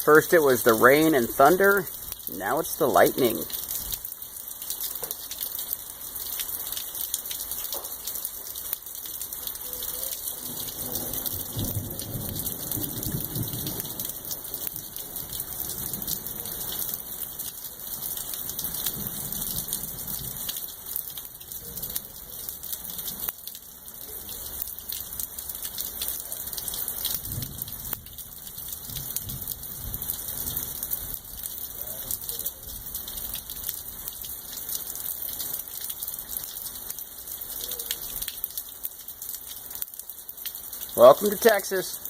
First it was the rain and thunder, now it's the lightning. Welcome to Texas.